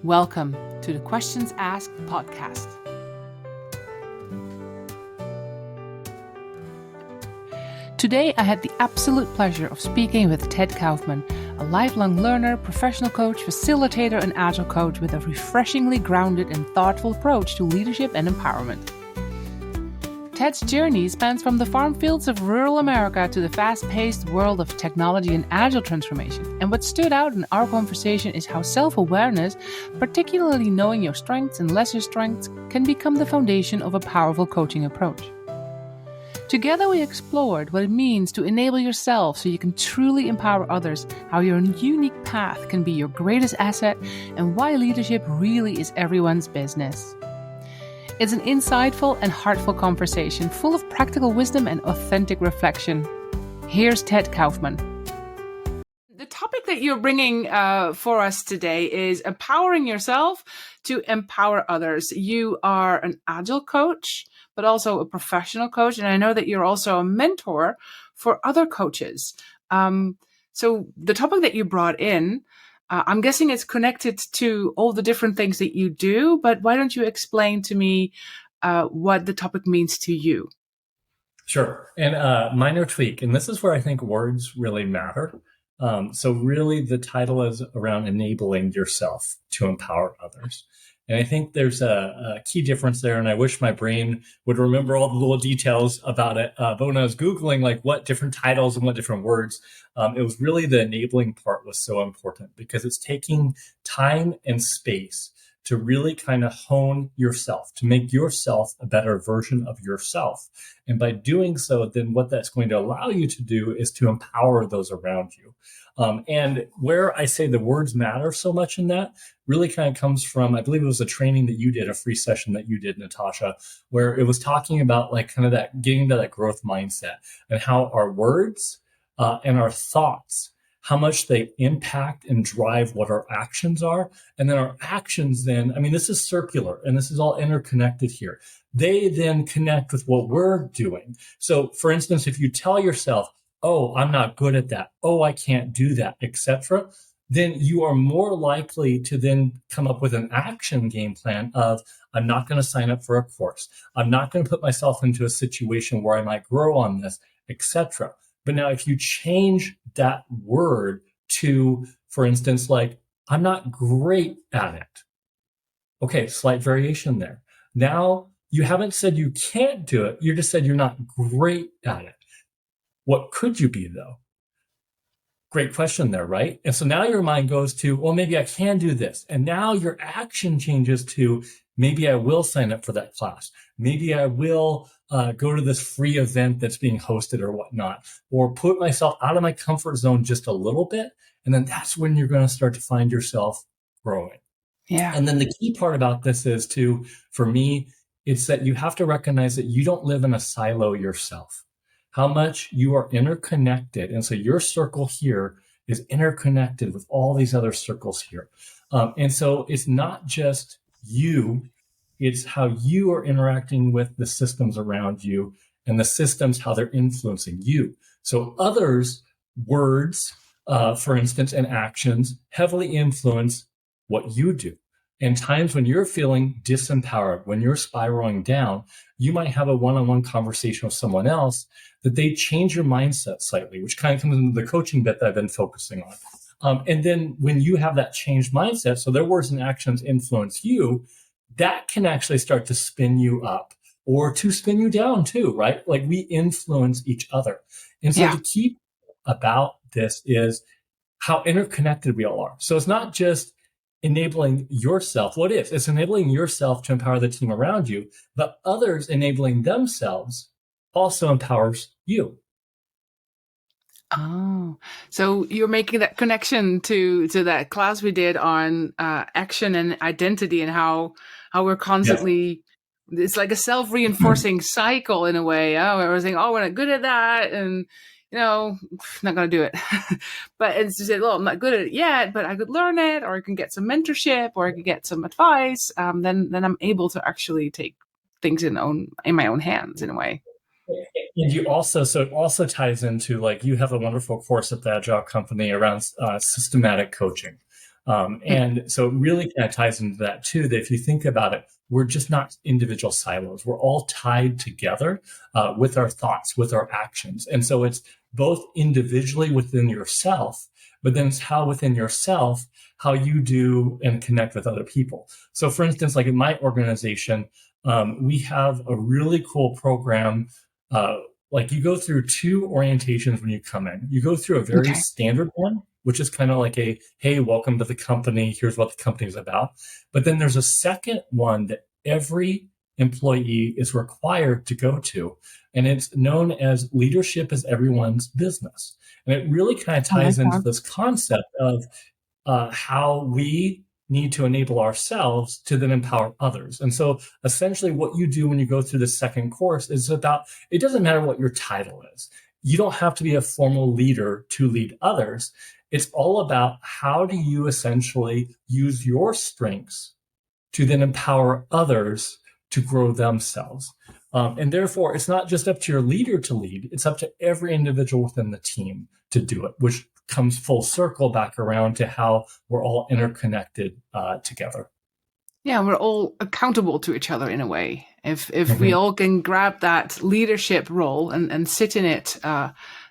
Welcome to the Questions Asked podcast. Today, I had the absolute pleasure of speaking with Ted Kaufman, a lifelong learner, professional coach, facilitator, and Agile coach with a refreshingly grounded and thoughtful approach to leadership and empowerment. Ted's journey spans from the farm fields of rural America to the fast-paced world of technology and Agile transformation. And what stood out in our conversation is how self-awareness, particularly knowing your strengths and lesser strengths, can become the foundation of a powerful coaching approach. Together we explored what it means to enable yourself so you can truly empower others, how your unique path can be your greatest asset, and why leadership really is everyone's business. It's an insightful and heartful conversation full of practical wisdom and authentic reflection. Here's Ted Kaufman. The topic that you're bringing for us today is empowering yourself to empower others. You are an Agile coach, but also a professional coach. And I know that you're also a mentor for other coaches. So the topic that you brought in, I'm guessing it's connected to all the different things that you do, but why don't you explain to me what the topic means to you? Sure. And minor tweak, and this is where I think words really matter. So really the title is around enabling yourself to empower others. And I think there's a key difference there. And I wish my brain would remember all the little details about it. But when I was Googling like what different titles and what different words, it was really the enabling part was so important because it's taking time and space to really kind of hone yourself, to make yourself a better version of yourself. And by doing so, then what that's going to allow you to do is to empower those around you. And where I say the words matter so much in that really kind of comes from, I believe it was a training that you did, a free session that you did, Natasha, where it was talking about like kind of that getting to that growth mindset and how our words and our thoughts, how much they impact and drive what our actions are. And then our actions then, I mean, this is circular and this is all interconnected here. They then connect with what we're doing. So for instance, if you tell yourself, oh, I'm not good at that. Oh, I can't do that, etc., then you are more likely to then come up with an action game plan of, I'm not going to sign up for a course. I'm not going to put myself into a situation where I might grow on this, etc. But now if you change that word to, for instance, like, I'm not great at it. Okay, slight variation there. Now you haven't said you can't do it. You just said you're not great at it. What could you be though? Great question there, right? And so now your mind goes to, well, maybe I can do this. And now your action changes to, maybe I will sign up for that class. Maybe I will go to this free event that's being hosted or whatnot, or put myself out of my comfort zone just a little bit. And then that's when you're going to start to find yourself growing. Yeah. And then the key part about this is to, for me, it's that you have to recognize that you don't live in a silo yourself. How much you are interconnected. And so your circle here is interconnected with all these other circles here. And so it's not just you, it's how you are interacting with the systems around you and the systems, how they're influencing you. So others' words, for instance, and actions heavily influence what you do. And times when you're feeling disempowered, when you're spiraling down, you might have a one-on-one conversation with someone else that they change your mindset slightly, which kind of comes into the coaching bit that I've been focusing on. And then when you have that changed mindset, so their words and actions influence you, that can actually start to spin you up or to spin you down too, right? Like we influence each other. And so the key about this is how interconnected we all are. So it's not just enabling yourself. What if? It's enabling yourself to empower the team around you, but others enabling themselves also empowers you. Oh, so you're making that connection to that class we did on action and identity and how we're constantly, it's like a self-reinforcing cycle in a way. Oh, we're saying, oh, we're not good at that. And, you know, not going to do it. But it's just, well, I'm not good at it yet, but I could learn it, or I can get some mentorship, or I could get some advice. Then I'm able to actually take things in my own hands in a way. And you also, so it also ties into like, you have a wonderful course at the Agile company around systematic coaching. And so it really kind of ties into that too, that if you think about it, we're just not individual silos. We're all tied together with our thoughts, with our actions. And so it's both individually within yourself, but then it's how within yourself, how you do and connect with other people. So for instance, like in my organization, we have a really cool program. Like you go through 2 orientations when you come in. You go through a very standard one, which is kind of like a, hey, welcome to the company. Here's what the company is about. But then there's a second one that every employee is required to go to. And it's known as leadership is everyone's business. And it really kind of ties into this concept of how we need to enable ourselves to then empower others. And so essentially what you do when you go through the second course is about, it doesn't matter what your title is. You don't have to be a formal leader to lead others. It's all about how do you essentially use your strengths to then empower others to grow themselves. And therefore, it's not just up to your leader to lead, it's up to every individual within the team to do it, which comes full circle back around to how we're all interconnected together. Yeah, we're all accountable to each other in a way. If we all can grab that leadership role and sit in it,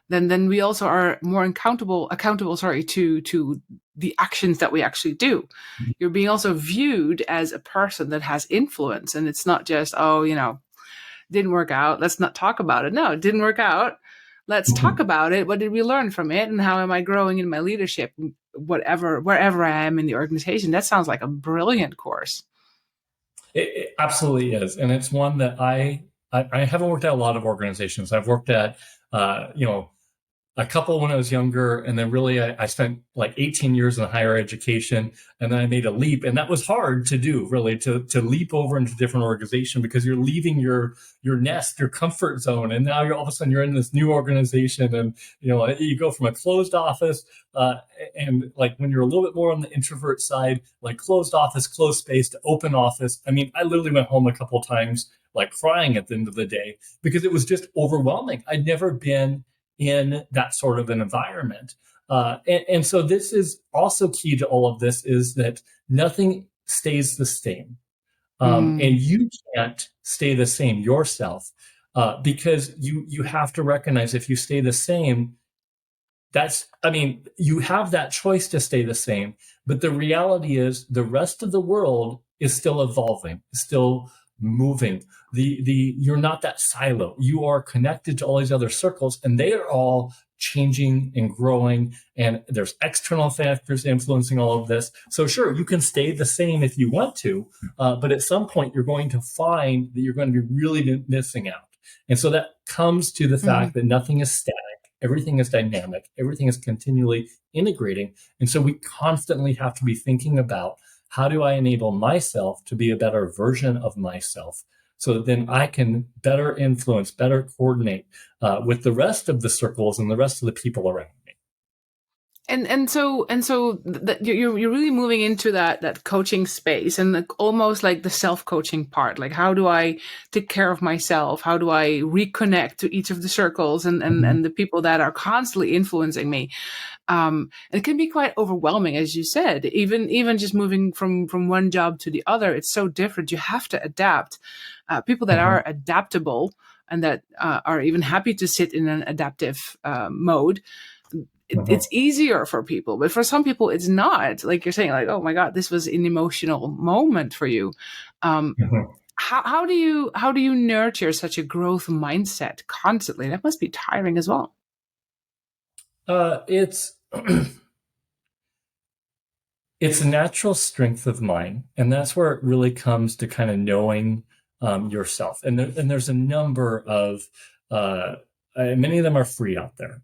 then we also are more accountable to the actions that we actually do. You're being also viewed as a person that has influence, and it's not just, didn't work out, let's not talk about it. No, it didn't work out. Let's talk about it. What did we learn from it? And how am I growing in my leadership, wherever I am in the organization? That sounds like a brilliant course. It absolutely is. And it's one that I haven't worked at a lot of organizations. I've worked at, a couple when I was younger, and then really I spent like 18 years in higher education, and then I made a leap, and that was hard to do, really, to leap over into a different organization, because you're leaving your nest, your comfort zone, and now all of a sudden you're in this new organization, and you go from a closed office, and like when you're a little bit more on the introvert side, like closed office, closed space, to open office. I mean, I literally went home a couple of times, like crying at the end of the day, because it was just overwhelming. I'd never been in that sort of an environment. And so this is also key to all of this, is that nothing stays the same. And you can't stay the same yourself, because you have to recognize if you stay the same, you have that choice to stay the same. But the reality is the rest of the world is still evolving, still moving. You're not that silo. You are connected to all these other circles, and they are all changing and growing, and there's external factors influencing all of this. So sure, you can stay the same if you want to, but at some point you're going to find that you're going to be really missing out. And so that comes to the fact that nothing is static. Everything is dynamic. Everything is continually integrating. And so we constantly have to be thinking about, how do I enable myself to be a better version of myself, so that then I can better influence, better coordinate with the rest of the circles and the rest of the people around me. And so you're really moving into that coaching space, and almost like the self-coaching part. Like, how do I take care of myself? How do I reconnect to each of the circles and the people that are constantly influencing me? It can be quite overwhelming, as you said. Even just moving from one job to the other, it's so different. You have to adapt. People that are adaptable and that are even happy to sit in an adaptive mode, it's easier for people. But for some people, it's not. Like you're saying, like, oh my God, this was an emotional moment for you. How do you nurture such a growth mindset constantly? That must be tiring as well. It's a natural strength of mine, and that's where it really comes to kind of knowing yourself. And there's a number of many of them are free out there.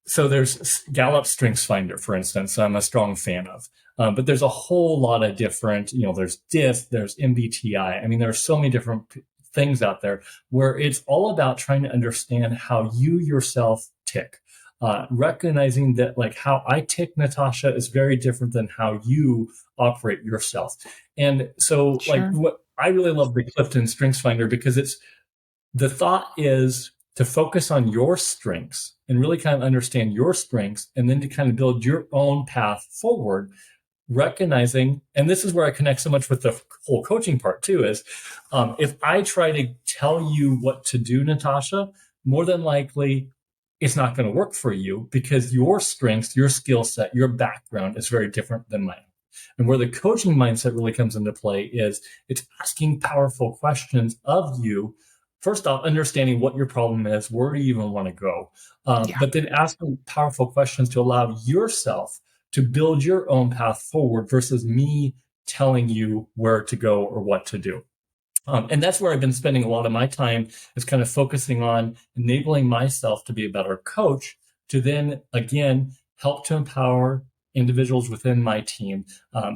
So there's Gallup Strengths Finder, for instance, I'm a strong fan of. But there's a whole lot of different, there's DISC, there's MBTI. I mean, there are so many different things out there where it's all about trying to understand how you yourself tick. Recognizing that, like, how I tick, Natasha, is very different than how you operate yourself. And so, like, what I really love the Clifton Strengths Finder, because the thought is, to focus on your strengths and really kind of understand your strengths, and then to kind of build your own path forward, recognizing, and this is where I connect so much with the whole coaching part too, is if I try to tell you what to do, Natasha, more than likely it's not going to work for you, because your strengths, your skill set, your background is very different than mine. And where the coaching mindset really comes into play is it's asking powerful questions of you. First off, understanding what your problem is, where do you even want to go? But then asking powerful questions to allow yourself to build your own path forward versus me telling you where to go or what to do. And that's where I've been spending a lot of my time, is kind of focusing on enabling myself to be a better coach, to then, again, help to empower individuals within my team,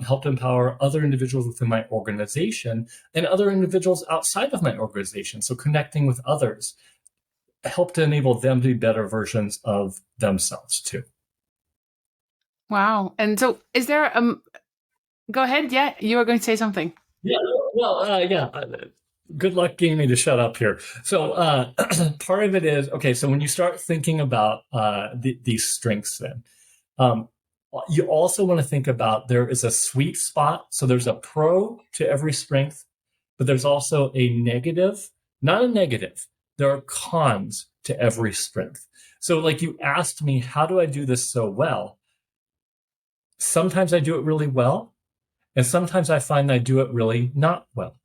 help to empower other individuals within my organization and other individuals outside of my organization. So connecting with others, help to enable them to be better versions of themselves too. Wow. And so is there, go ahead. Yeah, you were going to say something. Yeah, well, good luck getting me to shut up here. So part of it is, okay, so when you start thinking about these strengths then, you also want to think about, there is a sweet spot. So there's a pro to every strength, but there's also a negative, not a negative. There are cons to every strength. So like you asked me, how do I do this so well? Sometimes I do it really well. And sometimes I find I do it really not well.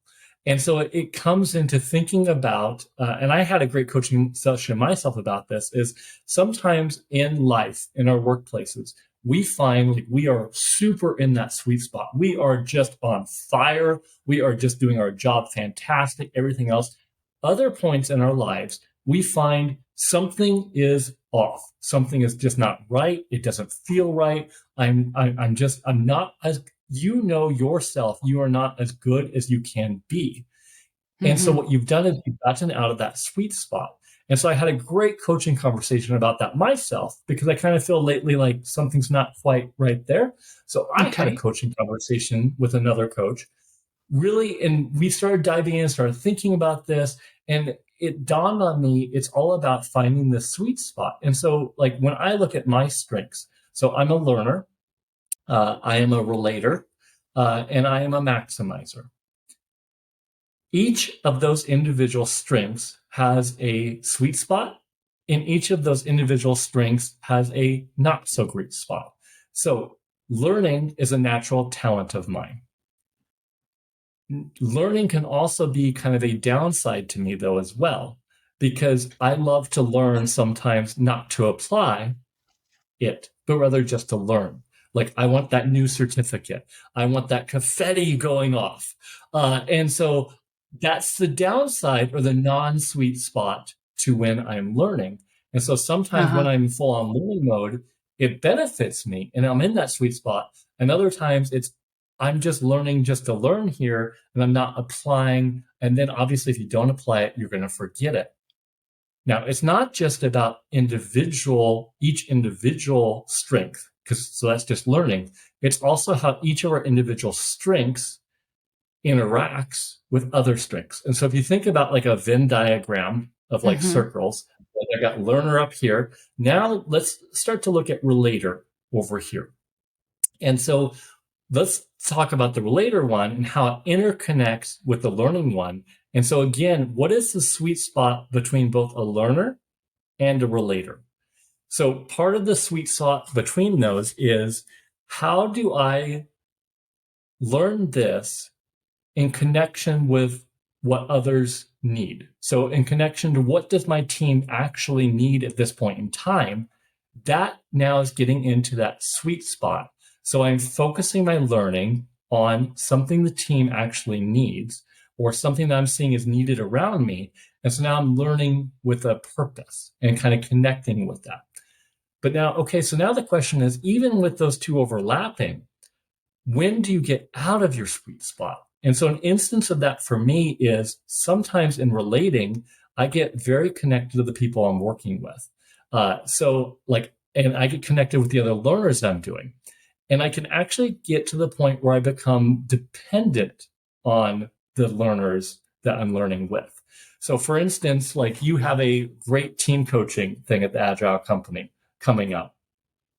And so it comes into thinking about, and I had a great coaching session myself about this, is sometimes in life, in our workplaces, we find like we are super in that sweet spot. We are just on fire. We are just doing our job fantastic, everything else. Other points in our lives, we find something is off. Something is just not right. It doesn't feel right. I'm not as, you know yourself, you are not as good as you can be. Mm-hmm. And so what you've done is you've gotten out of that sweet spot. And so I had a great coaching conversation about that myself, because I kind of feel lately like something's not quite right there. So I had a coaching conversation with another coach, really, and we started diving in, started thinking about this, and it dawned on me, it's all about finding the sweet spot. And so like when I look at my strengths, so I'm a learner, I am a relator, and I am a maximizer. Each of those individual strengths has a sweet spot, and each of those individual strengths has a not so great spot. So learning is a natural talent of mine. Learning can also be kind of a downside to me, though, as well, because I love to learn sometimes not to apply it, but rather just to learn. Like I want that new certificate. I want that confetti going off. And so that's the downside or the non-sweet spot to when I'm learning. And so sometimes when I'm full on learning mode, it benefits me and I'm in that sweet spot. And other times I'm just learning just to learn here and I'm not applying. And then obviously if you don't apply it, you're going to forget it. Now, it's not just about each individual strength, so that's just learning. It's also how each of our individual strengths interacts with other strengths. And so if you think about like a Venn diagram of like circles, I got learner up here. Now let's start to look at relator over here. And so let's talk about the relator one and how it interconnects with the learning one. And so again, what is the sweet spot between both a learner and a relator? So part of the sweet spot between those is, how do I learn this in connection with what others need? So in connection to what does my team actually need at this point in time, that now is getting into that sweet spot. So I'm focusing my learning on something the team actually needs, or something that I'm seeing is needed around me. And so now I'm learning with a purpose and kind of connecting with that. But now, okay, so now the question is, even with those two overlapping, when do you get out of your sweet spot? And so an instance of that for me is sometimes in relating, I get very connected to the people I'm working with. And I get connected with the other learners I'm doing. And I can actually get to the point where I become dependent on the learners that I'm learning with. So for instance, like you have a great team coaching thing at the Agile company coming up.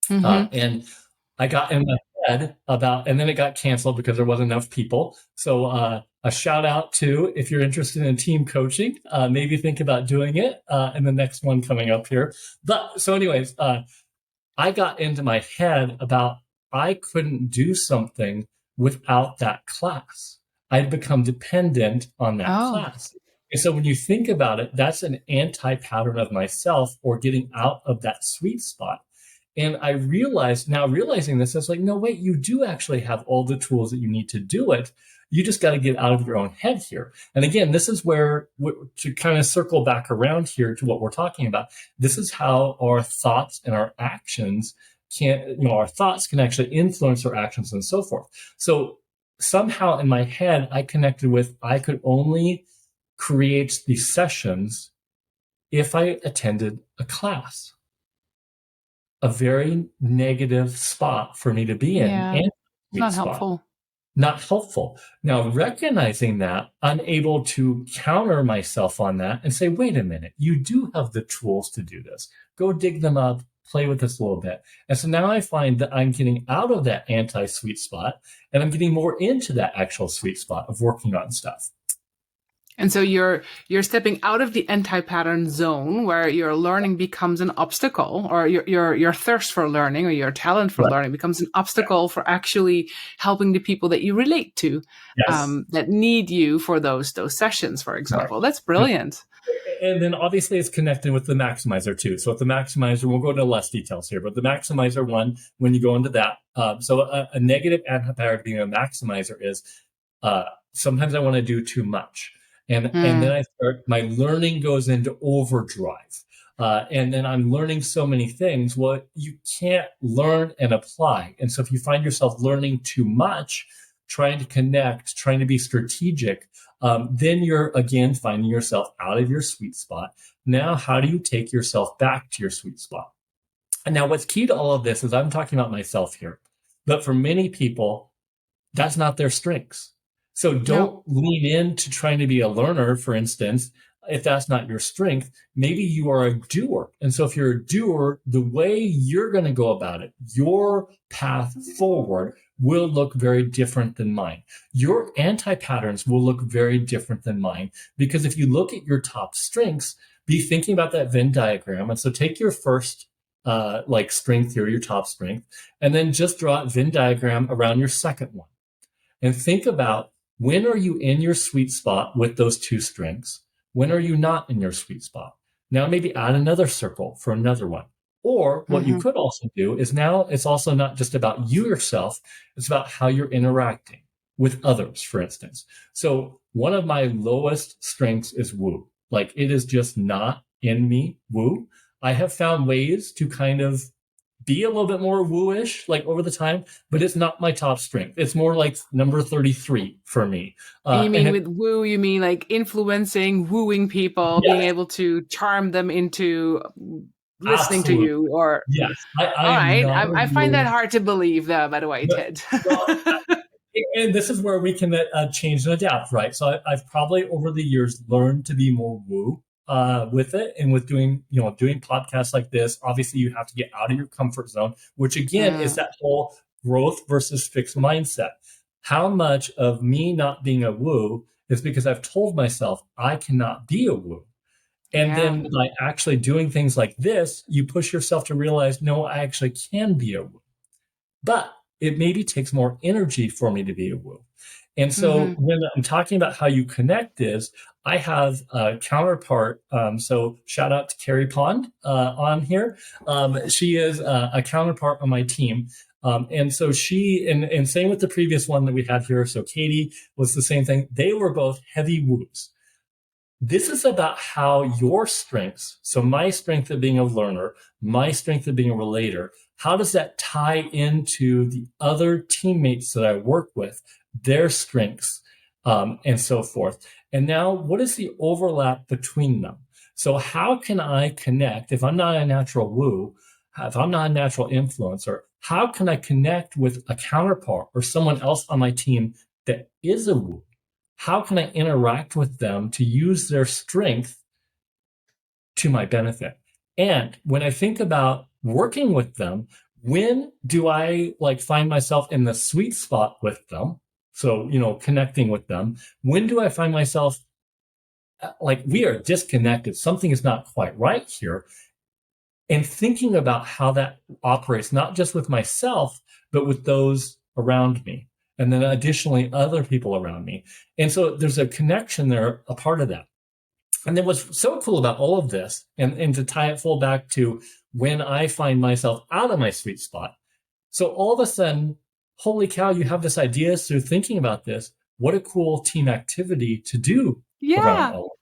And I got in my head about, and then it got canceled because there wasn't enough people. So a shout out to, if you're interested in team coaching, maybe think about doing it in the next one coming up here. But so anyways, I got into my head about I couldn't do something without that class. I'd become dependent on that class. And so when you think about it, that's an anti-pattern of myself or getting out of that sweet spot. And I realized now, realizing this, I was like, no, wait, you do actually have all the tools that you need to do it. You just got to get out of your own head here. And again, this is where, to kind of circle back around here to what we're talking about, this is how our thoughts and our actions our thoughts can actually influence our actions and so forth. So somehow in my head, I connected with, I could only create these sessions if I attended a class. A very negative spot for me to be in. Yeah, And not helpful. Not helpful. Now, recognizing that, I'm able to counter myself on that and say, wait a minute, you do have the tools to do this. Go dig them up, play with this a little bit. And so now I find that I'm getting out of that anti-sweet spot and I'm getting more into that actual sweet spot of working on stuff. And so you're stepping out of the anti-pattern zone where your learning becomes an obstacle, or your thirst for learning or your talent for learning becomes an obstacle for actually helping the people that you relate to, that need you for those sessions, for example. That's brilliant. And then obviously it's connected with the maximizer too. So with the maximizer, we'll go into less details here, but the maximizer one, when you go into that, so a negative anti-pattern being a maximizer is sometimes I want to do too much. And then I start, my learning goes into overdrive. And then I'm learning so many things. Well, you can't learn and apply. And so if you find yourself learning too much, trying to connect, trying to be strategic, then you're again finding yourself out of your sweet spot. Now, how do you take yourself back to your sweet spot? And now what's key to all of this is I'm talking about myself here, but for many people, that's not their strengths. So don't lean into trying to be a learner, for instance, if that's not your strength. Maybe you are a doer. And so if you're a doer, the way you're going to go about it, your path forward will look very different than mine. Your anti-patterns will look very different than mine, because if you look at your top strengths, be thinking about that Venn diagram. And so take your first strength here, your top strength, and then just draw a Venn diagram around your second one. And think about, when are you in your sweet spot with those two strengths? When are you not in your sweet spot? Now maybe add another circle for another one. Or what you could also do is, now it's also not just about you yourself, it's about how you're interacting with others, for instance. So one of my lowest strengths is woo. Like, it is just not in me, woo. I have found ways to kind of be a little bit more woo-ish, like over the time, but it's not my top strength. It's more like number 33 for me. You mean with woo, you mean like influencing, wooing people, being able to charm them into listening to you, or yes. I find that hard to believe, by the way, Ted. And this is where we can change and adapt, right? So I've probably over the years learned to be more woo with it, and with doing podcasts like this. Obviously, you have to get out of your comfort zone, which again is that whole growth versus fixed mindset. How much of me not being a woo is because I've told myself I cannot be a woo. And then by actually doing things like this, you push yourself to realize, no, I actually can be a woo. But it maybe takes more energy for me to be a woo. And so when I'm talking about how you connect is, I have a counterpart. So shout out to Carrie Pond on here. She is a counterpart on my team. And so she, and same with the previous one that we had here. So Katie was the same thing. They were both heavy woos. This is about how your strengths, so my strength of being a learner, my strength of being a relator, how does that tie into the other teammates that I work with, their strengths, and so forth. And now, what is the overlap between them? So how can I connect, if I'm not a natural woo, if I'm not a natural influencer, how can I connect with a counterpart or someone else on my team that is a woo? how can I interact with them to use their strength to my benefit? And when I think about working with them, when do I like find myself in the sweet spot with them? So, connecting with them. When do I find myself like we are disconnected? Something is not quite right here. And thinking about how that operates, not just with myself, but with those around me. And then additionally, other people around me. And so there's a connection there, a part of that. And then what's so cool about all of this, and to tie it full back to when I find myself out of my sweet spot. So all of a sudden, holy cow, you have this idea through thinking about this. What a cool team activity to do around Yeah, all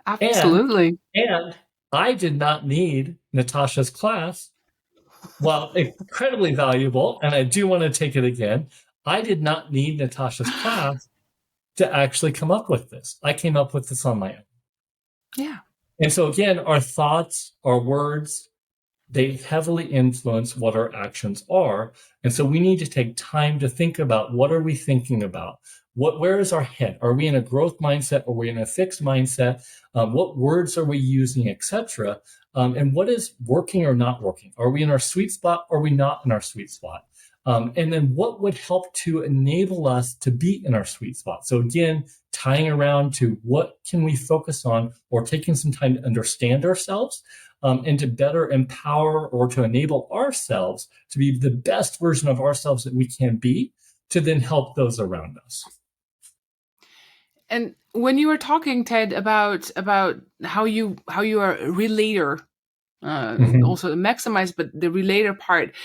of it. absolutely. And I did not need Natasha's class. While incredibly valuable, and I do want to take it again, I did not need Natasha's class to actually come up with this. I came up with this on my own. Yeah. And so again, our thoughts, our words, they heavily influence what our actions are. And so we need to take time to think about, what are we thinking about? Where is our head? Are we in a growth mindset? Are we in a fixed mindset? What words are we using, etc.? And what is working or not working? Are we in our sweet spot? Or are we not in our sweet spot? And then what would help to enable us to be in our sweet spot? So again, tying around to what can we focus on, or taking some time to understand ourselves, and to better empower or to enable ourselves to be the best version of ourselves that we can be, to then help those around us. And when you were talking, Ted, about how you are a relator, also maximize, but the relator part,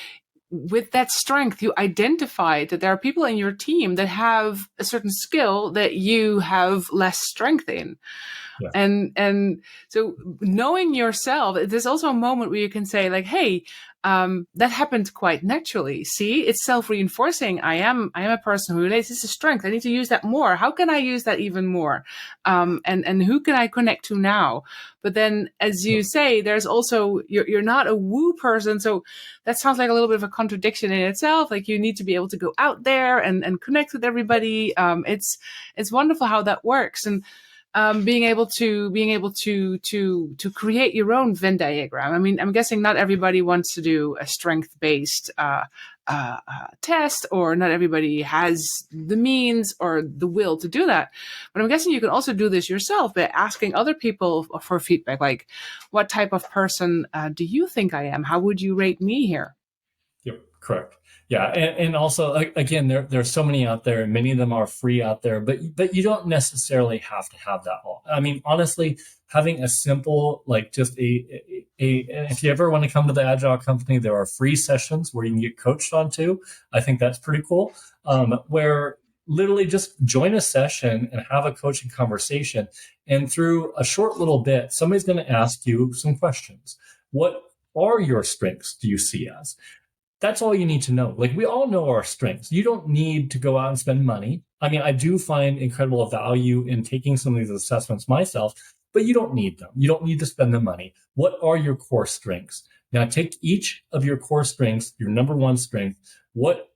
with that strength, you identified that there are people in your team that have a certain skill that you have less strength in. Yeah. And so knowing yourself, there's also a moment where you can say like, hey, that happened quite naturally. See, it's self-reinforcing. I am a person who relates. This is strength. I need to use that more. How can I use that even more? And who can I connect to now? But then, as you say, there's also, you're not a woo person. So that sounds like a little bit of a contradiction in itself. Like you need to be able to go out there and connect with everybody. It's wonderful how that works. And being able to create your own Venn diagram. I mean, I'm guessing not everybody wants to do a strength-based test, or not everybody has the means or the will to do that. But I'm guessing you can also do this yourself by asking other people for feedback, like, what type of person do you think I am? How would you rate me here? Yep, correct. Yeah, and also again, there's so many out there, and many of them are free out there, but you don't necessarily have to have that all. I mean, honestly, having a simple, like, just if you ever want to come to the Agile company, there are free sessions where you can get coached on too. I think that's pretty cool. Where literally just join a session and have a coaching conversation, and through a short little bit, somebody's going to ask you some questions. What are your strengths? Do you see as? That's all you need to know. Like, we all know our strengths. You don't need to go out and spend money. I mean, I do find incredible value in taking some of these assessments myself, but you don't need them. You don't need to spend the money. What are your core strengths? Now take each of your core strengths, your number one strength. What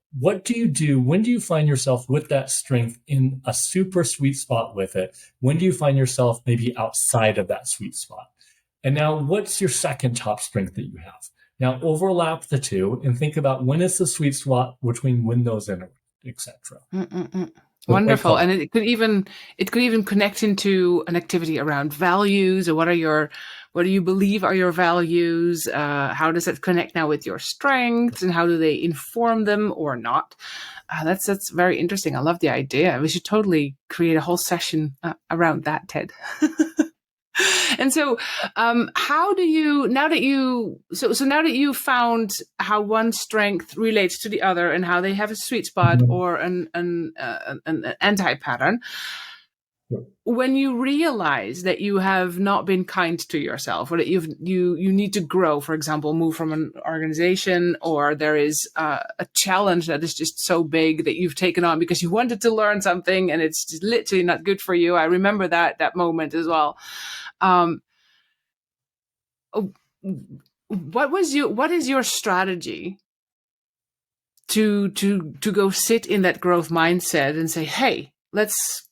do you do? When do you find yourself with that strength in a super sweet spot with it? When do you find yourself maybe outside of that sweet spot? And now what's your second top strength that you have? Now overlap the two and think about, when is the sweet spot between when those interact, etc. Wonderful. And it could even connect into an activity around values, or what do you believe are your values? How does that connect now with your strengths, and how do they inform them or not? That's very interesting. I love the idea. We should totally create a whole session around that, Ted. And so, how do you, now that you found how one strength relates to the other, and how they have a sweet spot or an anti-pattern, when you realize that you have not been kind to yourself, or that you need to grow, for example, move from an organization, or there is a challenge that is just so big that you've taken on because you wanted to learn something and it's just literally not good for you. I remember that moment as well. What is your strategy to go sit in that growth mindset and say, hey, let's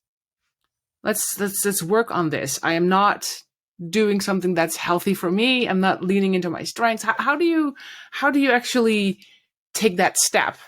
work on this. I am not doing something that's healthy for me. I'm not leaning into my strengths. How do you actually take that step?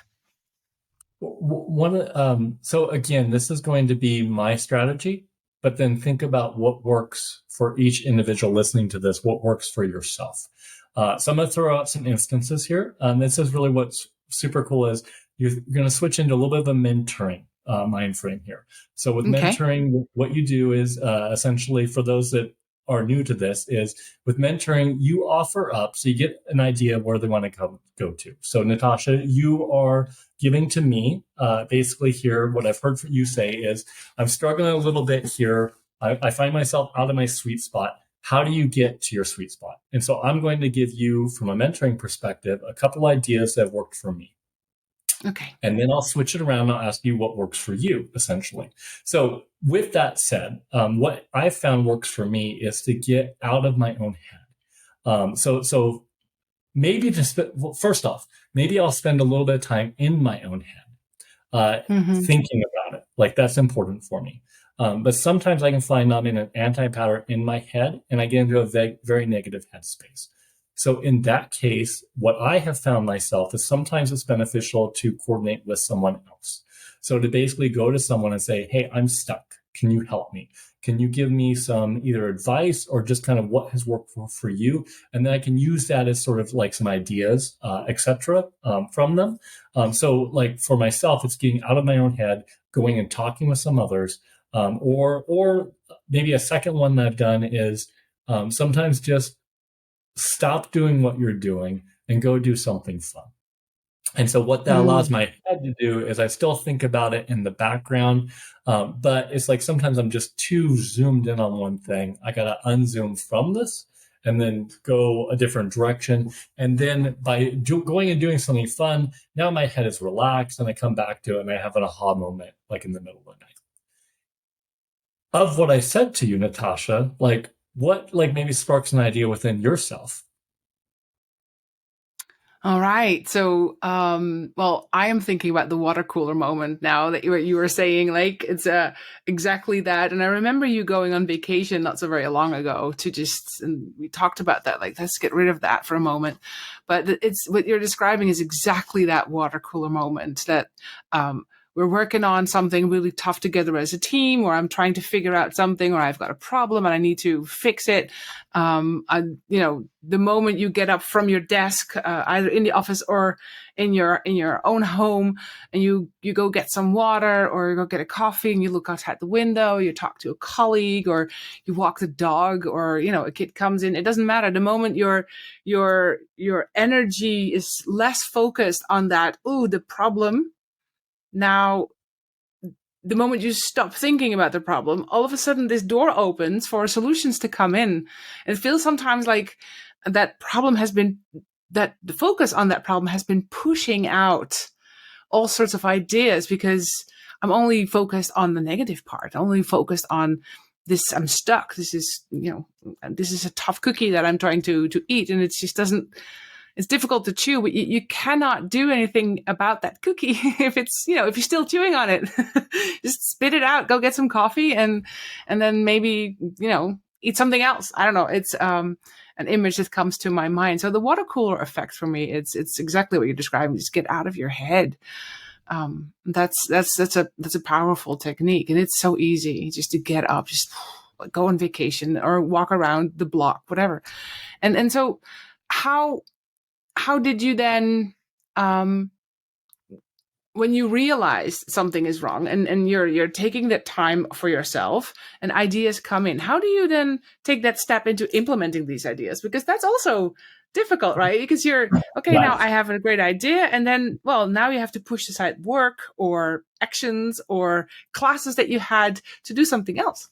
So again, this is going to be my strategy, but then think about what works for each individual listening to this, what works for yourself. So I'm going to throw out some instances here. This is really what's super cool is you're going to switch into a little bit of a mentoring mind frame here. So with mentoring, what you do is essentially, for those that are new to this, is with mentoring, you offer up, so you get an idea of where they want to go to. So Natasha, you are giving to me basically here, what I've heard you say is, I'm struggling a little bit here. I find myself out of my sweet spot. How do you get to your sweet spot? And so I'm going to give you, from a mentoring perspective, a couple ideas that have worked for me. Okay. And then I'll switch it around. I'll ask you what works for you, essentially. So with that said, what I found works for me is to get out of my own head. So maybe just, first off, maybe I'll spend a little bit of time in my own head, thinking about it. Like, that's important for me. But sometimes I can find I'm in an anti-pattern in my head, and I get into a very negative headspace. So in that case, what I have found myself is sometimes it's beneficial to coordinate with someone else. So to basically go to someone and say, hey, I'm stuck. Can you help me? Can you give me some either advice or just kind of what has worked for you? And then I can use that as sort of like some ideas, etc., from them. So like for myself, it's getting out of my own head, going and talking with some others. Or maybe a second one that I've done is sometimes just stop doing what you're doing and go do something fun. And so what that allows my head to do is I still think about it in the background, but it's like sometimes I'm just too zoomed in on one thing. I got to unzoom from this and then go a different direction. And then by going and doing something fun, now my head is relaxed and I come back to it and I have an aha moment like in the middle of the night. Of what I said to you, Natasha, like what like maybe sparks an idea within yourself? All right. So, well, I am thinking about the water cooler moment now that you were saying, like, it's exactly that. And I remember you going on vacation not so very long ago and we talked about that, like, let's get rid of that for a moment. But it's what you're describing is exactly that water cooler moment that, we're working on something really tough together as a team, or I'm trying to figure out something, or I've got a problem and I need to fix it. The moment you get up from your desk, either in the office or in your own home, and you go get some water or you go get a coffee and you look outside the window, you talk to a colleague or you walk the dog, or, a kid comes in, it doesn't matter. The moment your energy is less focused on that, the problem. Now, the moment you stop thinking about the problem, all of a sudden this door opens for solutions to come in. It feels sometimes like that the focus on that problem has been pushing out all sorts of ideas, because I'm only focused on the negative part, only focused on this. I'm stuck. This is a tough cookie that I'm trying to eat, and it just doesn't. It's difficult to chew, but you cannot do anything about that cookie if it's, if you're still chewing on it. Just spit it out, go get some coffee, and then maybe, eat something else. I don't know. It's an image that comes to my mind. So the water cooler effect for me, it's exactly what you're describing. Just get out of your head. That's a powerful technique, and it's so easy just to get up, just go on vacation or walk around the block, whatever. And so how did you then, when you realize something is wrong and you're taking that time for yourself and ideas come in, how do you then take that step into implementing these ideas? Because that's also difficult, right? Because you're, okay, now I have a great idea. And then, well, now you have to push aside work or actions or classes that you had to do something else.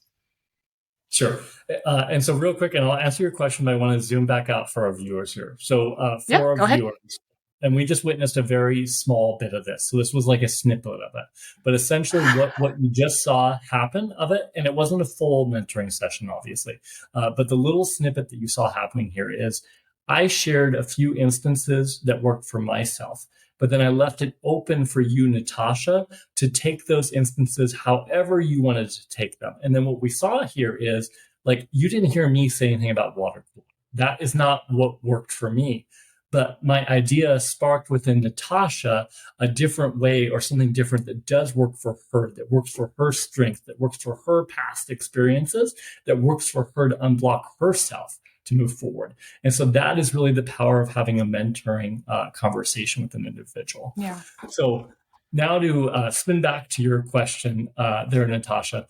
Sure. And so real quick, and I'll answer your question, but I want to zoom back out for our viewers here. So for our viewers, and we just witnessed a very small bit of this. So this was like a snippet of it. But essentially what you just saw happen of it, and it wasn't a full mentoring session, obviously, but the little snippet that you saw happening here is I shared a few instances that worked for myself. but then I left it open for you, Natasha, to take those instances however you wanted to take them. And then what we saw here is, like, you didn't hear me say anything about water cooling. That is not what worked for me. But my idea sparked within Natasha a different way, or something different that does work for her, that works for her strength, that works for her past experiences, that works for her to unblock herself to move forward. And so that is really the power of having a mentoring conversation with an individual. Yeah. So now to spin back to your question there, Natasha.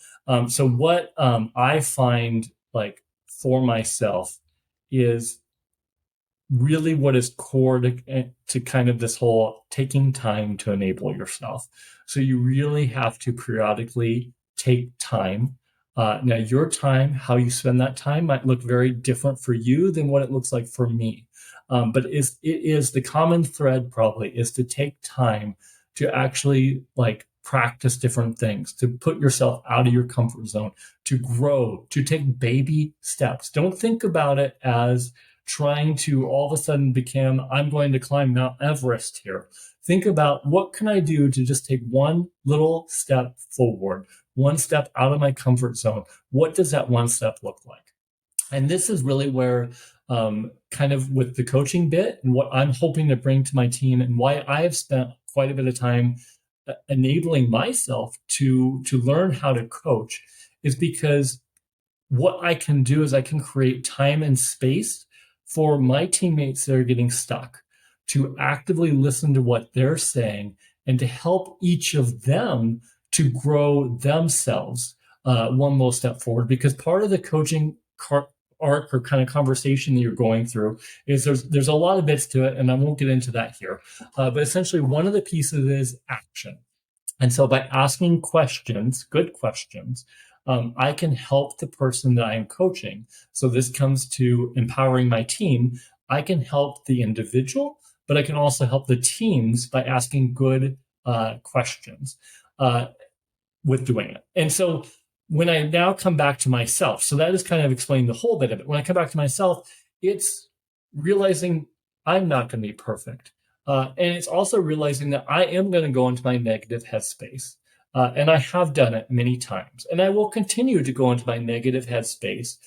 So what I find, like, for myself is really what is core to kind of this whole taking time to enable yourself. So you really have to periodically take time. Now, your time, how you spend that time, might look very different for you than what it looks like for me. But it is the common thread probably is to take time to actually, like, practice different things, to put yourself out of your comfort zone, to grow, to take baby steps. Don't think about it as trying to all of a sudden become, I'm going to climb Mount Everest here. Think about, what can I do to just take one little step forward, one step out of my comfort zone? What does that one step look like? And this is really where kind of with the coaching bit and what I'm hoping to bring to my team, and why I have spent quite a bit of time enabling myself to learn how to coach, is because what I can do is I can create time and space for my teammates that are getting stuck, to actively listen to what they're saying and to help each of them to grow themselves one little step forward. Because part of the coaching arc or kind of conversation that you're going through is there's a lot of bits to it, and I won't get into that here. But essentially, one of the pieces is action. And so by asking questions, good questions, I can help the person that I am coaching. So this comes to empowering my team. I can help the individual, but I can also help the teams by asking good questions with doing it. And so when I now come back to myself, so that is kind of explaining the whole bit of it. When I come back to myself, it's realizing I'm not going to be perfect. And it's also realizing that I am going to go into my negative headspace. And I have done it many times. And I will continue to go into my negative headspace,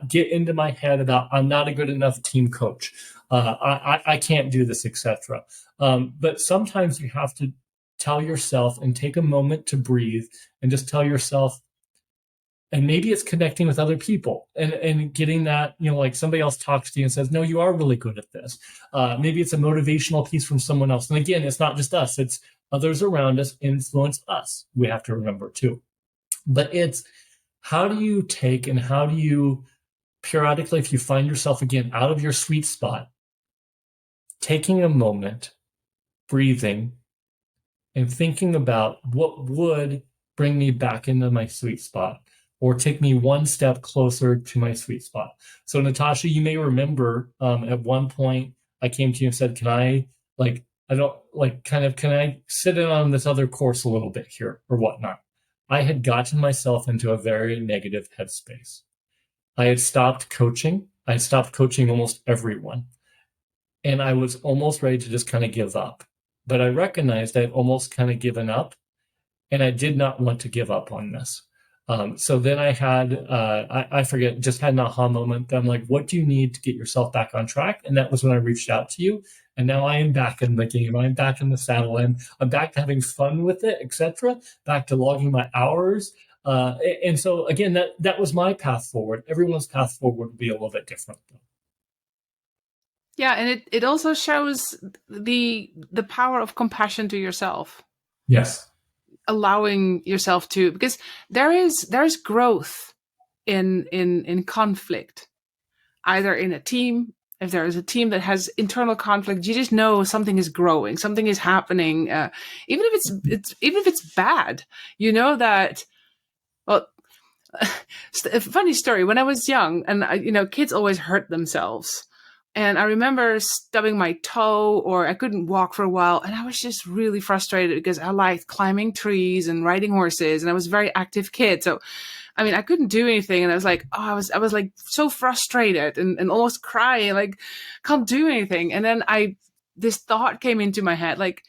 get into my head about, I'm not a good enough team coach. I can't do this, etc. But sometimes you have to tell yourself and take a moment to breathe and just tell yourself, and maybe it's connecting with other people and getting that, like somebody else talks to you and says, no, you are really good at this. Maybe it's a motivational piece from someone else. And again, it's not just us, it's others around us influence us. We have to remember too. But it's, how do you take and how do you periodically, if you find yourself again out of your sweet spot, taking a moment, breathing, and thinking about what would bring me back into my sweet spot, or take me one step closer to my sweet spot. So Natasha, you may remember at one point I came to you and said, can I sit in on this other course a little bit here or whatnot? I had gotten myself into a very negative headspace. I had stopped coaching. I had stopped coaching almost everyone. And I was almost ready to just kind of give up. But I recognized I had almost kind of given up, and I did not want to give up on this. So then I had, just had an aha moment. I'm like, what do you need to get yourself back on track? And that was when I reached out to you. And now I am back in the game. I'm back in the saddle. I'm back to having fun with it, etc. Back to logging my hours. And so again, that was my path forward. Everyone's path forward would be a little bit different, though. Yeah, and it also shows the power of compassion to yourself. Yes. Allowing yourself to, because there's growth in conflict, either in a team. If there is a team that has internal conflict, you just know something is growing, something is happening. Even if it's bad, you know that. Well, a funny story. When I was young, and kids always hurt themselves. And I remember stubbing my toe, or I couldn't walk for a while. And I was just really frustrated because I liked climbing trees and riding horses. And I was a very active kid. So, I couldn't do anything. And I was like, I was like so frustrated and almost crying, like, can't do anything. And then I this thought came into my head, like,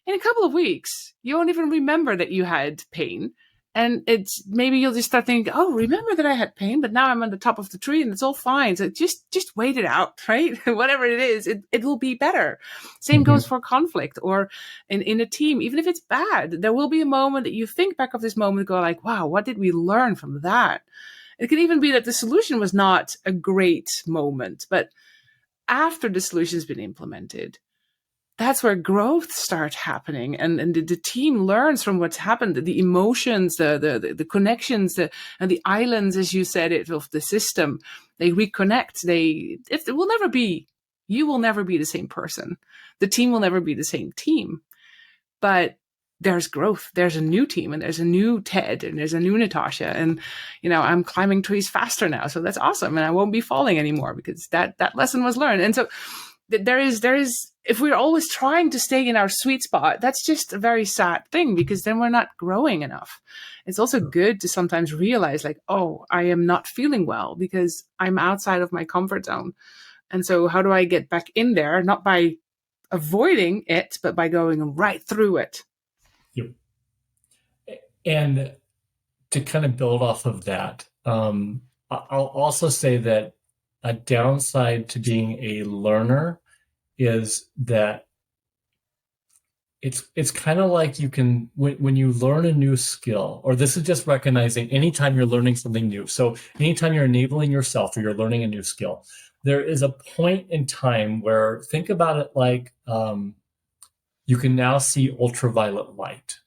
in a couple of weeks, you won't even remember that you had pain. And it's maybe you'll just start thinking, oh, remember that I had pain, but now I'm on the top of the tree and it's all fine. So just wait it out, right? Whatever it is, it will be better. Same goes for conflict or in a team. Even if it's bad, there will be a moment that you think back of this moment and go like, wow, what did we learn from that? It could even be that the solution was not a great moment, but after the solution's been implemented, that's where growth starts happening, and the team learns from what's happened, the emotions, the connections, and the islands, as you said it, of the system. They reconnect. You will never be the same person. The team will never be the same team, but there's growth. There's a new team, and there's a new Ted, and there's a new Natasha, and I'm climbing trees faster now, so that's awesome, and I won't be falling anymore because that lesson was learned. And so there is if we're always trying to stay in our sweet spot, that's just a very sad thing, because then we're not growing enough. It's also good to sometimes realize like, oh, I am not feeling well because I'm outside of my comfort zone. And so how do I get back in there? Not by avoiding it, but by going right through it. Yep. And to kind of build off of that, I'll also say that a downside to being a learner is that it's kind of like you can, when you learn a new skill, or this is just recognizing anytime you're learning something new. So anytime you're enabling yourself or you're learning a new skill, there is a point in time where, think about it like you can now see ultraviolet light.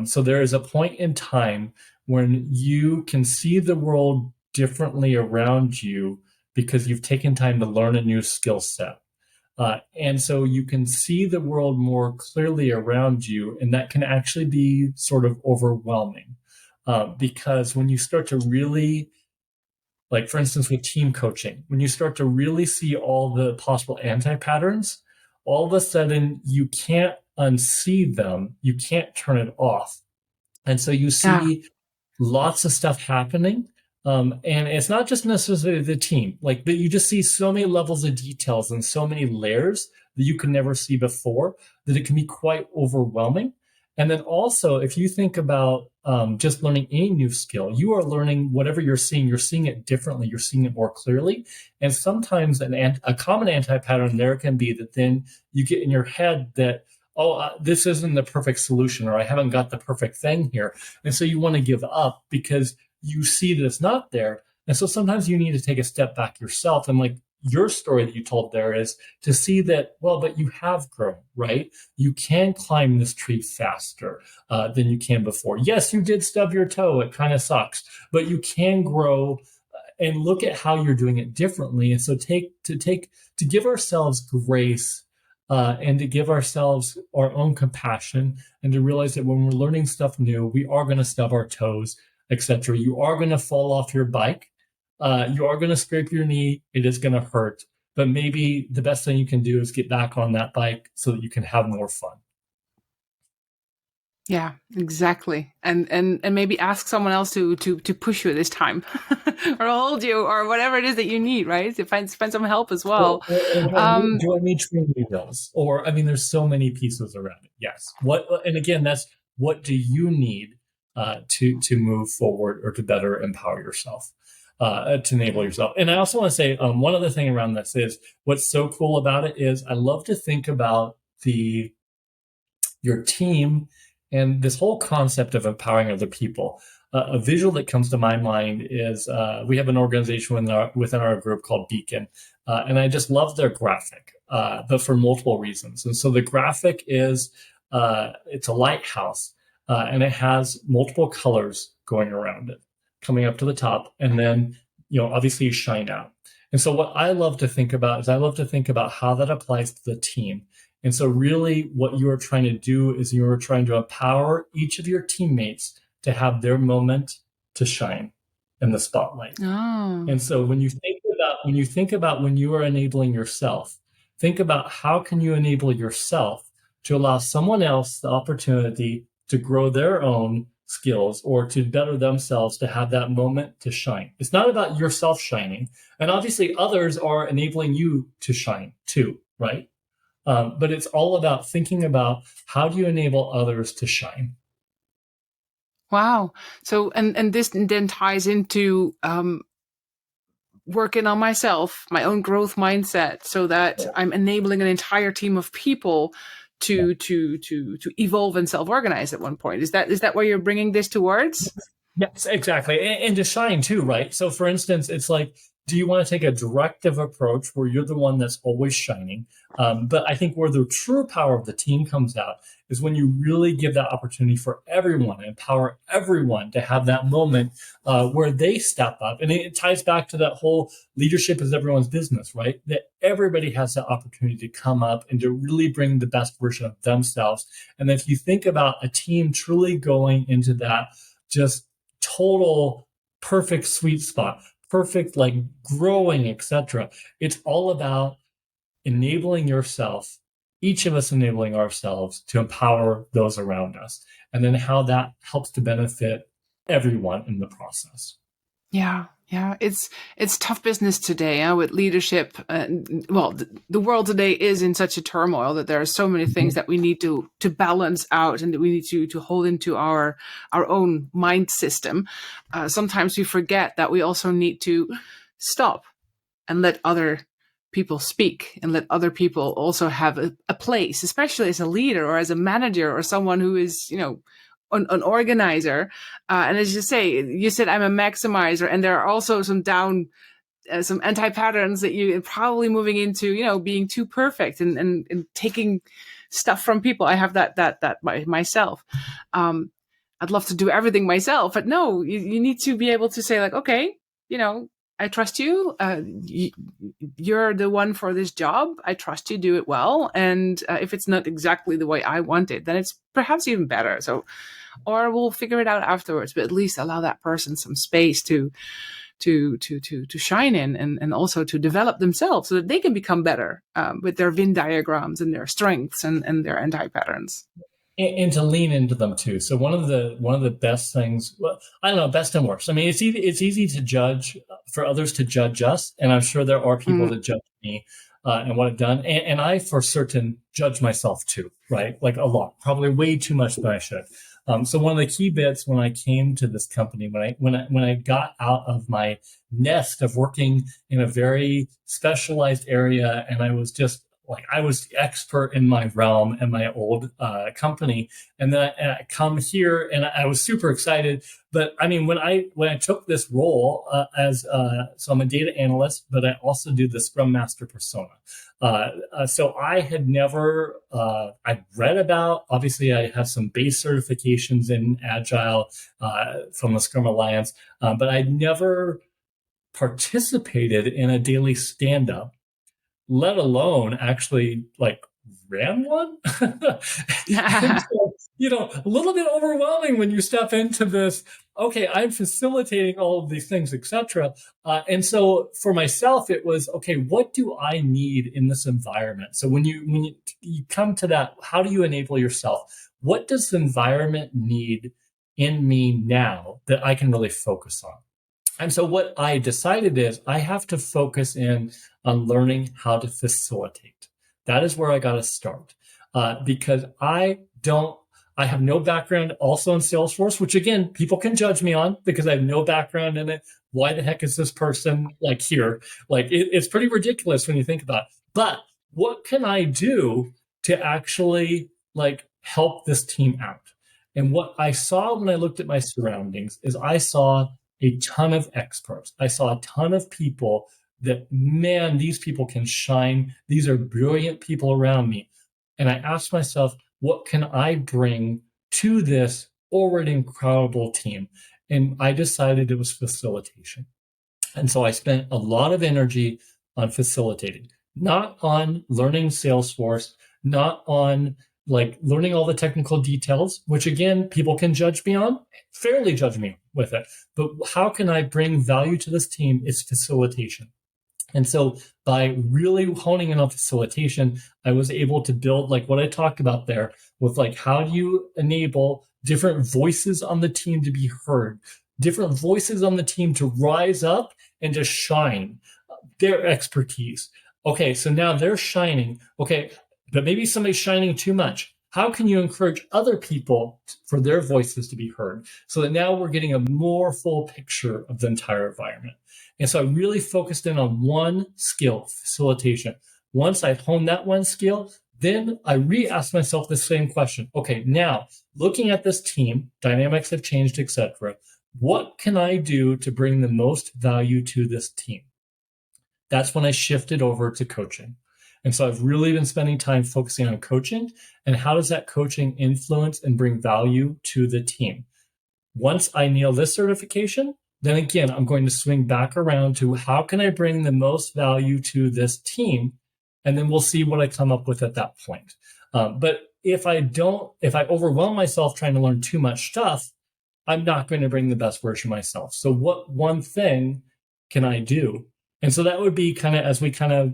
So there is a point in time when you can see the world differently around you because you've taken time to learn a new skill set. And so you can see the world more clearly around you, and that can actually be sort of overwhelming. Because when you start to really, like for instance with team coaching, when you start to really see all the possible anti-patterns, all of a sudden you can't unsee them, you can't turn it off. And so you see lots of stuff happening. And it's not just necessarily the team, like, but you just see so many levels of details and so many layers that you could never see before, that it can be quite overwhelming. And then also, if you think about just learning any new skill, you are learning whatever you're seeing it differently, you're seeing it more clearly. And sometimes a common anti-pattern there can be that then you get in your head that, this isn't the perfect solution, or I haven't got the perfect thing here. And so you want to give up because you see that it's not there. And so sometimes you need to take a step back yourself. And like your story that you told there is to see that, well, but you have grown, right? You can climb this tree faster than you can before. Yes, you did stub your toe. It kind of sucks, but you can grow and look at how you're doing it differently. And so to give ourselves grace and to give ourselves our own compassion, and to realize that when we're learning stuff new, we are going to stub our toes, etc. You are going to fall off your bike. You are going to scrape your knee. It is going to hurt. But maybe the best thing you can do is get back on that bike so that you can have more fun. Yeah, exactly. And maybe ask someone else to push you this time or hold you or whatever it is that you need, right? To find some help as well. Do I need training wheels? Or, I mean, there's so many pieces around it. Yes. And again, that's what do you need to move forward or to better empower yourself, to enable yourself. And I also want to say one other thing around this is what's so cool about it is I love to think about your team and this whole concept of empowering other people. A visual that comes to my mind is we have an organization within our group called Beacon, and I just love their graphic, but for multiple reasons. And so the graphic is it's a lighthouse, and it has multiple colors going around it, coming up to the top, and then obviously you shine out. And so what I love to think about is how that applies to the team. And so really what you are trying to do is you are trying to empower each of your teammates to have their moment to shine in the spotlight. Oh. And so when you think about when you are enabling yourself, think about how can you enable yourself to allow someone else the opportunity to grow their own skills or to better themselves, to have that moment to shine. It's not about yourself shining. And obviously others are enabling you to shine too, right? But it's all about thinking about how do you enable others to shine. Wow. So, and this then ties into working on myself, my own growth mindset, so that I'm enabling an entire team of people to evolve and self-organize at one point. Is that where you're bringing this towards? Yes, exactly. And to shine too, right? So for instance, it's like, do you want to take a directive approach where you're the one that's always shining? But I think where the true power of the team comes out is when you really give that opportunity for everyone, empower everyone to have that moment where they step up. And it ties back to that whole leadership is everyone's business, right? That everybody has the opportunity to come up and to really bring the best version of themselves. And if you think about a team truly going into that just total perfect sweet spot, perfect like growing, etc. It's all about enabling yourself, each of us enabling ourselves to empower those around us, and then how that helps to benefit everyone in the process. Yeah, yeah, it's tough business today with leadership. Well, the world today is in such a turmoil that there are so many things that we need to balance out, and that we need to hold into our own mind system. Sometimes we forget that we also need to stop and let other people speak, and let other people also have a place, especially as a leader or as a manager or someone who is, an organizer. And as you say, you said I'm a maximizer, and there are also some some anti patterns that you probably moving into, being too perfect and taking stuff from people. I have that myself. I'd love to do everything myself, but no, you need to be able to say like, okay, I trust you. You're the one for this job. I trust you do it well. And if it's not exactly the way I want it, then it's perhaps even better. So, or we'll figure it out afterwards. But at least allow that person some space to shine in, and also to develop themselves so that they can become better with their Venn diagrams and their strengths and their anti patterns. And to lean into them too. So one of the best things, well, I don't know, best and worst. I mean, it's easy to judge, for others to judge us, and I'm sure there are people that judge me and what I've done, and I for certain judge myself too, right? Like a lot, probably way too much than I should. So one of the key bits when I came to this company, when I got out of my nest of working in a very specialized area, and I was just like, I was the expert in my realm and my old company, and then I come here and I was super excited. But I mean, when I took this role so I'm a data analyst, but I also do the Scrum Master persona. So I had never I read about. Obviously, I have some base certifications in Agile from the Scrum Alliance, but I'd never participated in a daily stand-up, let alone actually like ran one. And so, a little bit overwhelming when you step into this. Okay, I'm facilitating all of these things, etc. And so for myself, it was okay. What do I need in this environment? So when you come to that, how do you enable yourself? What does the environment need in me now that I can really focus on? And so what I decided is I have to focus in on learning how to facilitate. That is where I got to start because I have no background also in Salesforce, which again, people can judge me on because I have no background in it. Why the heck is this person like here? Like it's pretty ridiculous when you think about it. But what can I do to actually like help this team out? And what I saw when I looked at my surroundings is I saw a ton of experts. I saw a ton of people that, man, these people can shine. These are brilliant people around me. And I asked myself, what can I bring to this already incredible team? And I decided it was facilitation. And so I spent a lot of energy on facilitating, not on learning Salesforce, not on like learning all the technical details, which again, people can judge me on, fairly judge me with it. But how can I bring value to this team is facilitation. And so by really honing in on facilitation, I was able to build like what I talked about there with like, how do you enable different voices on the team to be heard, different voices on the team to rise up and to shine their expertise. Okay, so now they're shining. Okay, but maybe somebody's shining too much. How can you encourage other people for their voices to be heard so that now we're getting a more full picture of the entire environment? And so I really focused in on one skill, facilitation. Once I honed that one skill, then I re-asked myself the same question. Okay, now looking at this team, dynamics have changed, etc. What can I do to bring the most value to this team? That's when I shifted over to coaching. And so I've really been spending time focusing on coaching and how does that coaching influence and bring value to the team. Once I nail this certification, then again, I'm going to swing back around to how can I bring the most value to this team? And then we'll see what I come up with at that point. But if I overwhelm myself trying to learn too much stuff, I'm not going to bring the best version of myself. So what one thing can I do? And so that would be kind of, as we kind of,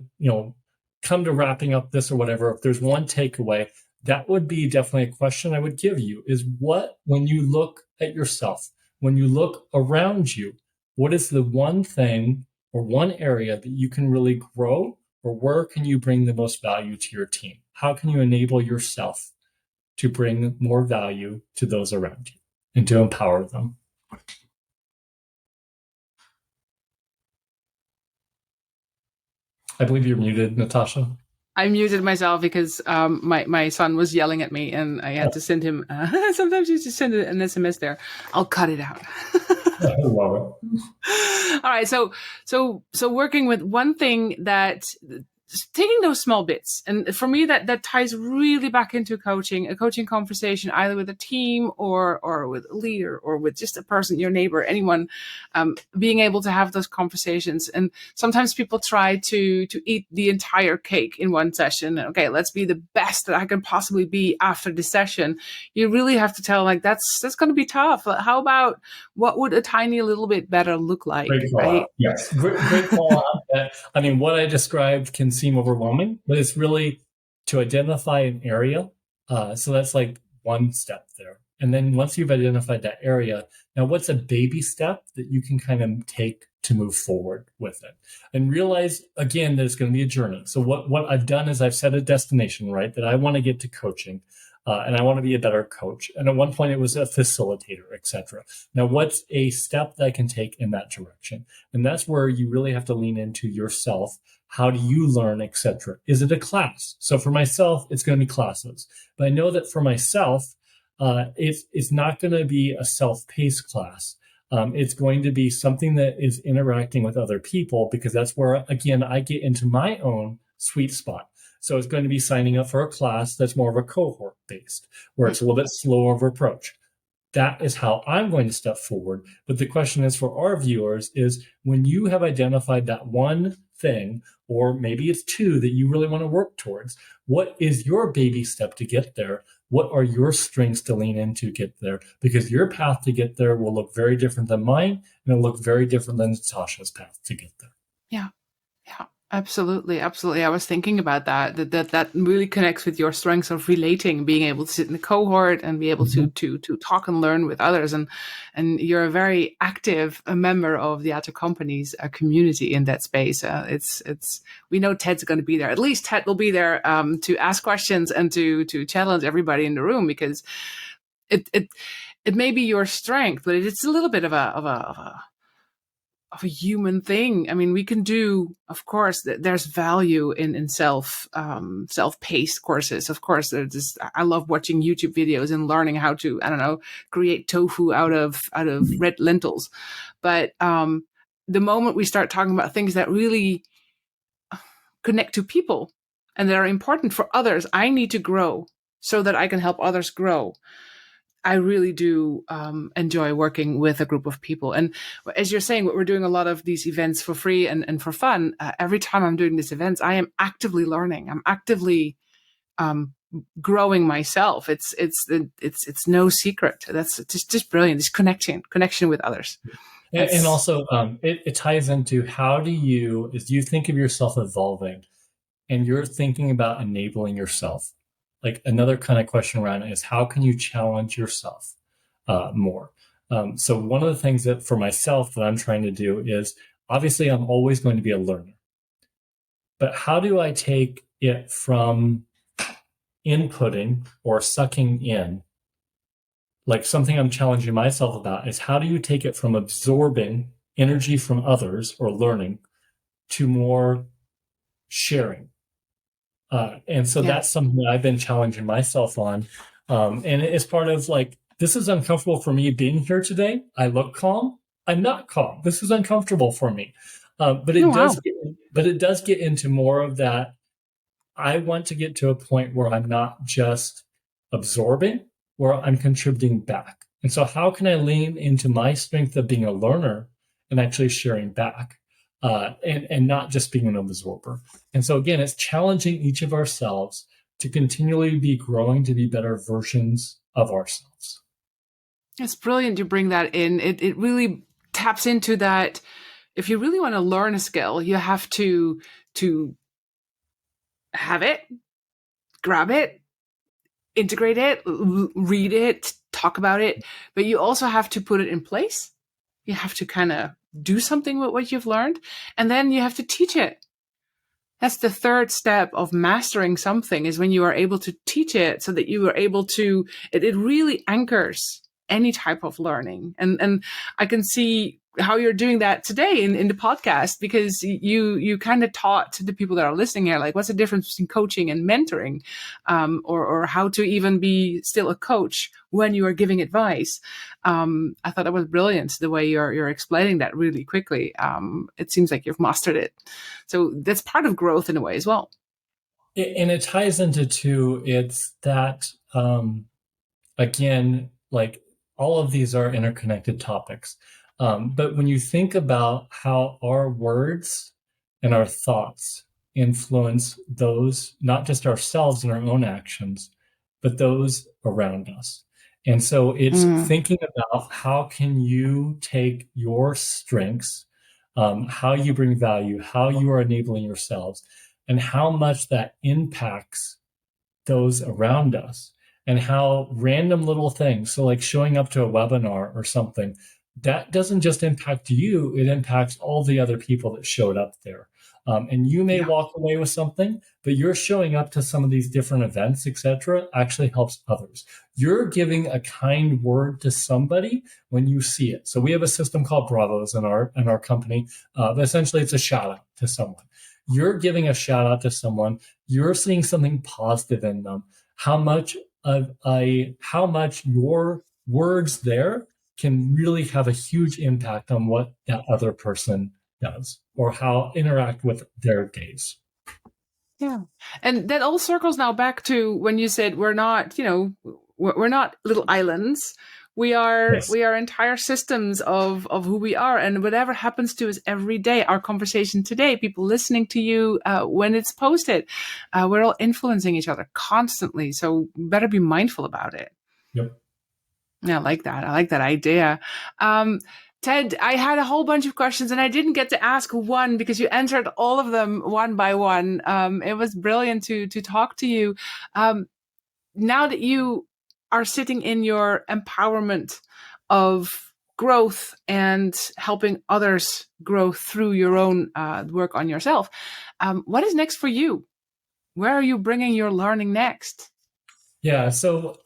come to wrapping up this or whatever, if there's one takeaway, that would be definitely a question I would give you is what, when you look at yourself, when you look around you, what is the one thing or one area that you can really grow, or where can you bring the most value to your team? How can you enable yourself to bring more value to those around you and to empower them? I believe you're muted, Natasha. I muted myself because my son was yelling at me and I had to send him, sometimes you just send an SMS there. I'll cut it out. I love it. All right. So working with one thing that taking those small bits. And for me, that ties really back into a coaching conversation, either with a team or with a leader or with just a person, your neighbor, anyone, being able to have those conversations. And sometimes people try to eat the entire cake in one session. Okay, let's be the best that I can possibly be after the session. You really have to tell, like, that's going to be tough. How about what would a tiny little bit better look like? Great call out. Yes, great call out. I mean, what I described can seem overwhelming, but it's really to identify an area. So that's like one step there. And then once you've identified that area, now what's a baby step that you can kind of take to move forward with it? And realize, again, that it's going to be a journey. So what I've done is I've set a destination, right, that I want to get to coaching. And I want to be a better coach. And at one point it was a facilitator, etc. Now, what's a step that I can take in that direction? And that's where you really have to lean into yourself. How do you learn, etc.? Is it a class? So for myself, it's going to be classes. But I know that for myself, it's not going to be a self-paced class. It's going to be something that is interacting with other people, because that's where, again, I get into my own sweet spot. So it's going to be signing up for a class that's more of a cohort based, where it's a little bit slower of approach. That is how I'm going to step forward. But the question is for our viewers is, when you have identified that one thing, or maybe it's two that you really want to work towards, what is your baby step to get there? What are your strengths to lean into get there? Because your path to get there will look very different than mine, and it'll look very different than Natasha's path to get there. Yeah. Absolutely. I was thinking about that really connects with your strengths of relating, being able to sit in a cohort and be able to talk and learn with others. And you're a very active member of the Agile Companies community in that space. We know Ted's going to be there. At least Ted will be there to ask questions and to challenge everybody in the room, because it may be your strength, but it's a little bit of a human thing. I mean, we can do, of course, there's value in self-paced courses. Of course, I love watching YouTube videos and learning how to, create tofu out of red lentils. But the moment we start talking about things that really connect to people and that are important for others, I need to grow so that I can help others grow. I really do enjoy working with a group of people. And as you're saying, we're doing a lot of these events for free and for fun. Every time I'm doing these events, I am actively learning. I'm actively growing myself. It's no secret. That's just brilliant. This connection with others. And also it ties into how do you, as you think of yourself evolving and you're thinking about enabling yourself, like another kind of question around it is, how can you challenge yourself more? So one of the things that for myself that I'm trying to do is, obviously I'm always going to be a learner, but how do I take it from inputting or sucking in, like something I'm challenging myself about is how do you take it from absorbing energy from others or learning to more sharing? And so that's something that I've been challenging myself on. And it's part of like, this is uncomfortable for me being here today. I look calm. I'm not calm. This is uncomfortable for me. But it does get into more of that. I want to get to a point where I'm not just absorbing, where I'm contributing back. And so how can I lean into my strength of being a learner and actually sharing back, and not just being an absorber? And so again, it's challenging each of ourselves to continually be growing to be better versions of ourselves. It's brilliant you bring that in. It really taps into that. If you really want to learn a skill, you have to have it, grab it, integrate it, read it, talk about it, but you also have to put it in place. You have to kind of do something with what you've learned, and then you have to teach it. That's the third step of mastering something, is when you are able to teach it so that you are able to, it really anchors any type of learning. And I can see how you're doing that today in the podcast, because you kind of taught to the people that are listening here, like, what's the difference between coaching and mentoring, or how to even be still a coach when you are giving advice. I thought that was brilliant, the way you're explaining that really quickly. It seems like you've mastered it. So that's part of growth in a way as well. And it ties into two, it's that, again, like all of these are interconnected topics. But when you think about how our words and our thoughts influence those, not just ourselves and our own actions, but those around us. And so it's thinking about how can you take your strengths, how you bring value, how you are enabling yourselves, and how much that impacts those around us, and how random little things, so like showing up to a webinar or something, that doesn't just impact you, it impacts all the other people that showed up there. And you may walk away with something, but you're showing up to some of these different events, etc., actually helps others. You're giving a kind word to somebody when you see it. So we have a system called Bravos in our company. But essentially, it's a shout out to someone. You're giving a shout out to someone. You're seeing something positive in them. How much your words there can really have a huge impact on what that other person does, or how interact with their days. Yeah. And that all circles now back to when you said we're not little islands. We are entire systems of who we are, and whatever happens to us every day, our conversation today, people listening to you when it's posted, we're all influencing each other constantly. So better be mindful about it. Yep. Yeah, I like that. I like that idea. Ted, I had a whole bunch of questions and I didn't get to ask one because you answered all of them one by one. It was brilliant to talk to you. Now that you are sitting in your empowerment of growth and helping others grow through your own work on yourself, what is next for you? Where are you bringing your learning next? Yeah, so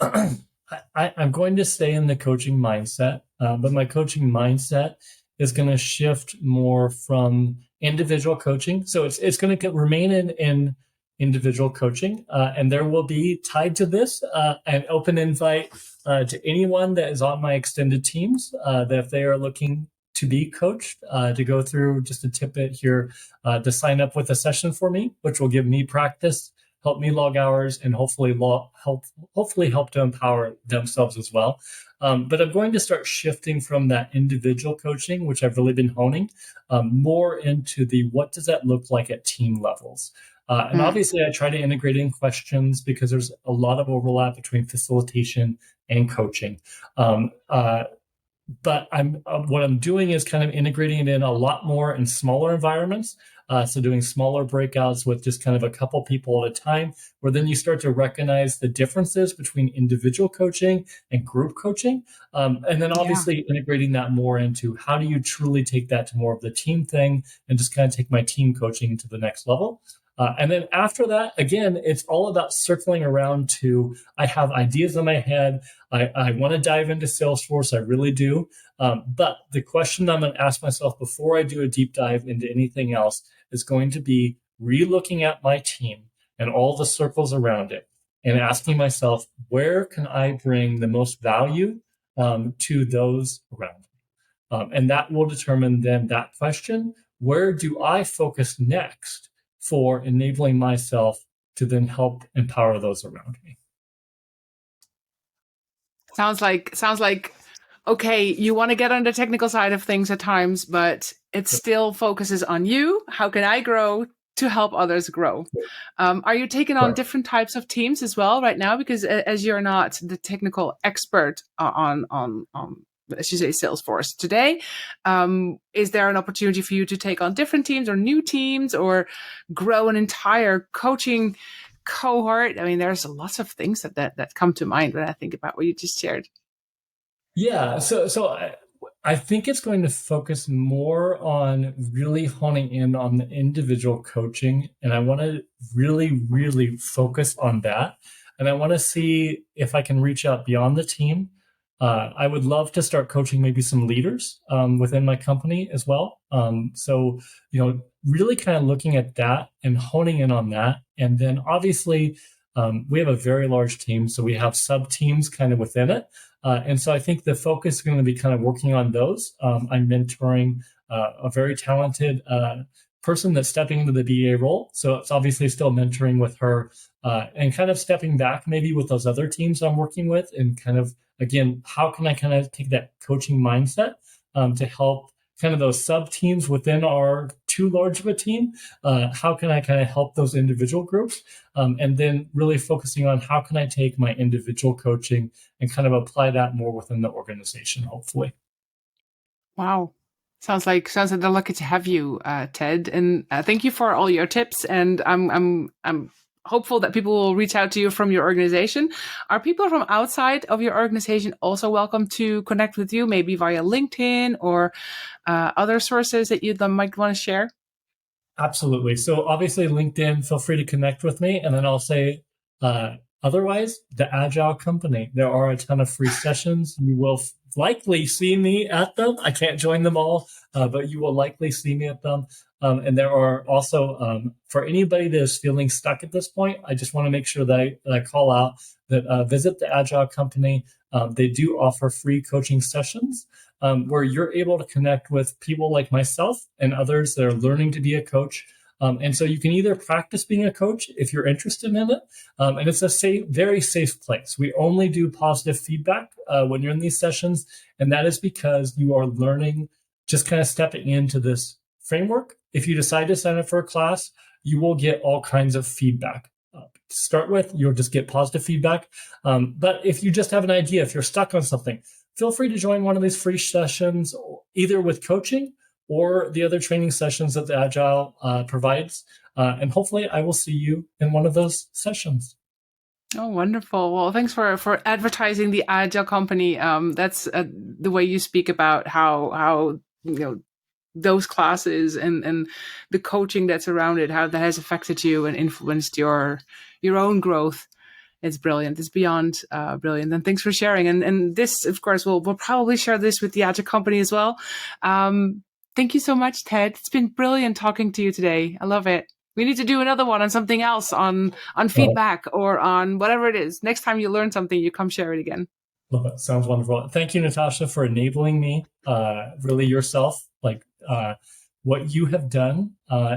I'm going to stay in the coaching mindset, but my coaching mindset is going to shift more from individual coaching. So it's going to remain in individual coaching, and there will be tied to this an open invite to anyone that is on my extended teams, that if they are looking to be coached, to go through just a tidbit here, to sign up with a session for me, which will give me practice, help me log hours, and hopefully help to empower themselves as well. But I'm going to start shifting from that individual coaching, which I've really been honing, more into the what does that look like at team levels. And obviously, I try to integrate in questions because there's a lot of overlap between facilitation and coaching. But what I'm doing is kind of integrating it in a lot more in smaller environments. So doing smaller breakouts with just kind of a couple people at a time, where then you start to recognize the differences between individual coaching and group coaching. And then obviously integrating that more into how do you truly take that to more of the team thing and just kind of take my team coaching to the next level. And then after that, again, it's all about circling around to, I have ideas in my head. I want to dive into Salesforce. I really do. But the question I'm going to ask myself before I do a deep dive into anything else is going to be re-looking at my team and all the circles around it and asking myself, where can I bring the most value to those around me? And that will determine then that question, where do I focus next for enabling myself to then help empower those around me? Sounds like okay, you want to get on the technical side of things at times, but it still focuses on you. How can I grow to help others grow? Are you taking on different types of teams as well right now? Because as you're not the technical expert on as you say, Salesforce today, is there an opportunity for you to take on different teams or new teams or grow an entire coaching cohort? I mean, there's lots of things that come to mind when I think about what you just shared. Yeah, so I think it's going to focus more on really honing in on the individual coaching, and I want to really, really focus on that. And I want to see if I can reach out beyond the team. I would love to start coaching maybe some leaders within my company as well. So, really kind of looking at that and honing in on that. And then obviously, we have a very large team, so we have sub teams kind of within it. And so I think the focus is going to be kind of working on those. I'm mentoring a very talented person that's stepping into the BA role. So it's obviously still mentoring with her and kind of stepping back maybe with those other teams I'm working with and kind of, again, how can I kind of take that coaching mindset to help kind of those sub teams within our too large of a team? How can I kind of help those individual groups? And then really focusing on how can I take my individual coaching and kind of apply that more within the organization, hopefully. Wow. Sounds like they're lucky to have you, Ted. And thank you for all your tips. And I'm hopeful that people will reach out to you from your organization. Are people from outside of your organization also welcome to connect with you, maybe via LinkedIn or other sources that you might want to share? Absolutely. So obviously LinkedIn, feel free to connect with me. And then I'll say, otherwise, the Agile Company. There are a ton of free sessions. You will likely see me at them. I can't join them all, but you will likely see me at them. And there are also, for anybody that is feeling stuck at this point, I just want to make sure that I call out that visit the Agile Company. They do offer free coaching sessions where you're able to connect with people like myself and others that are learning to be a coach. And so you can either practice being a coach if you're interested in it. And it's a safe, very safe place. We only do positive feedback when you're in these sessions. And that is because you are learning, just kind of stepping into this framework. If you decide to sign up for a class, you will get all kinds of feedback. To start with, you'll just get positive feedback. But if you just have an idea, if you're stuck on something, feel free to join one of these free sessions, either with coaching or the other training sessions that the Agile provides. And hopefully I will see you in one of those sessions. Oh, wonderful. Well, thanks for advertising the Agile Company. That's the way you speak about how those classes and the coaching that's around it, how that has affected you and influenced your own growth. It's brilliant. It's beyond brilliant. And thanks for sharing. And this, of course, we'll probably share this with the Agile Company as well. Thank you so much, Ted. It's been brilliant talking to you today. I love it. We need to do another one on something else, on feedback or on whatever it is. Next time you learn something, you come share it again. Love it. Sounds wonderful. Thank you, Natasha, for enabling me. Really yourself. What you have done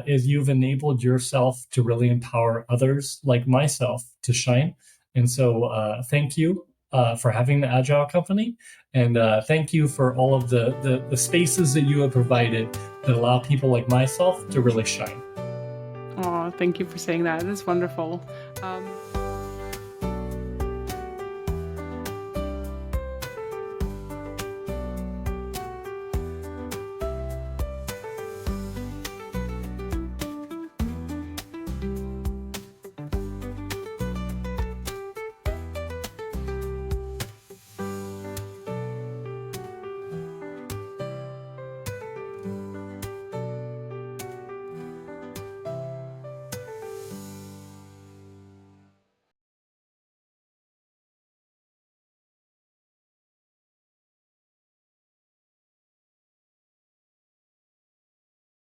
is you've enabled yourself to really empower others like myself to shine. And so thank you for having the Agile Company. And thank you for all of the spaces that you have provided that allow people like myself to really shine. Oh, thank you for saying that. That's wonderful.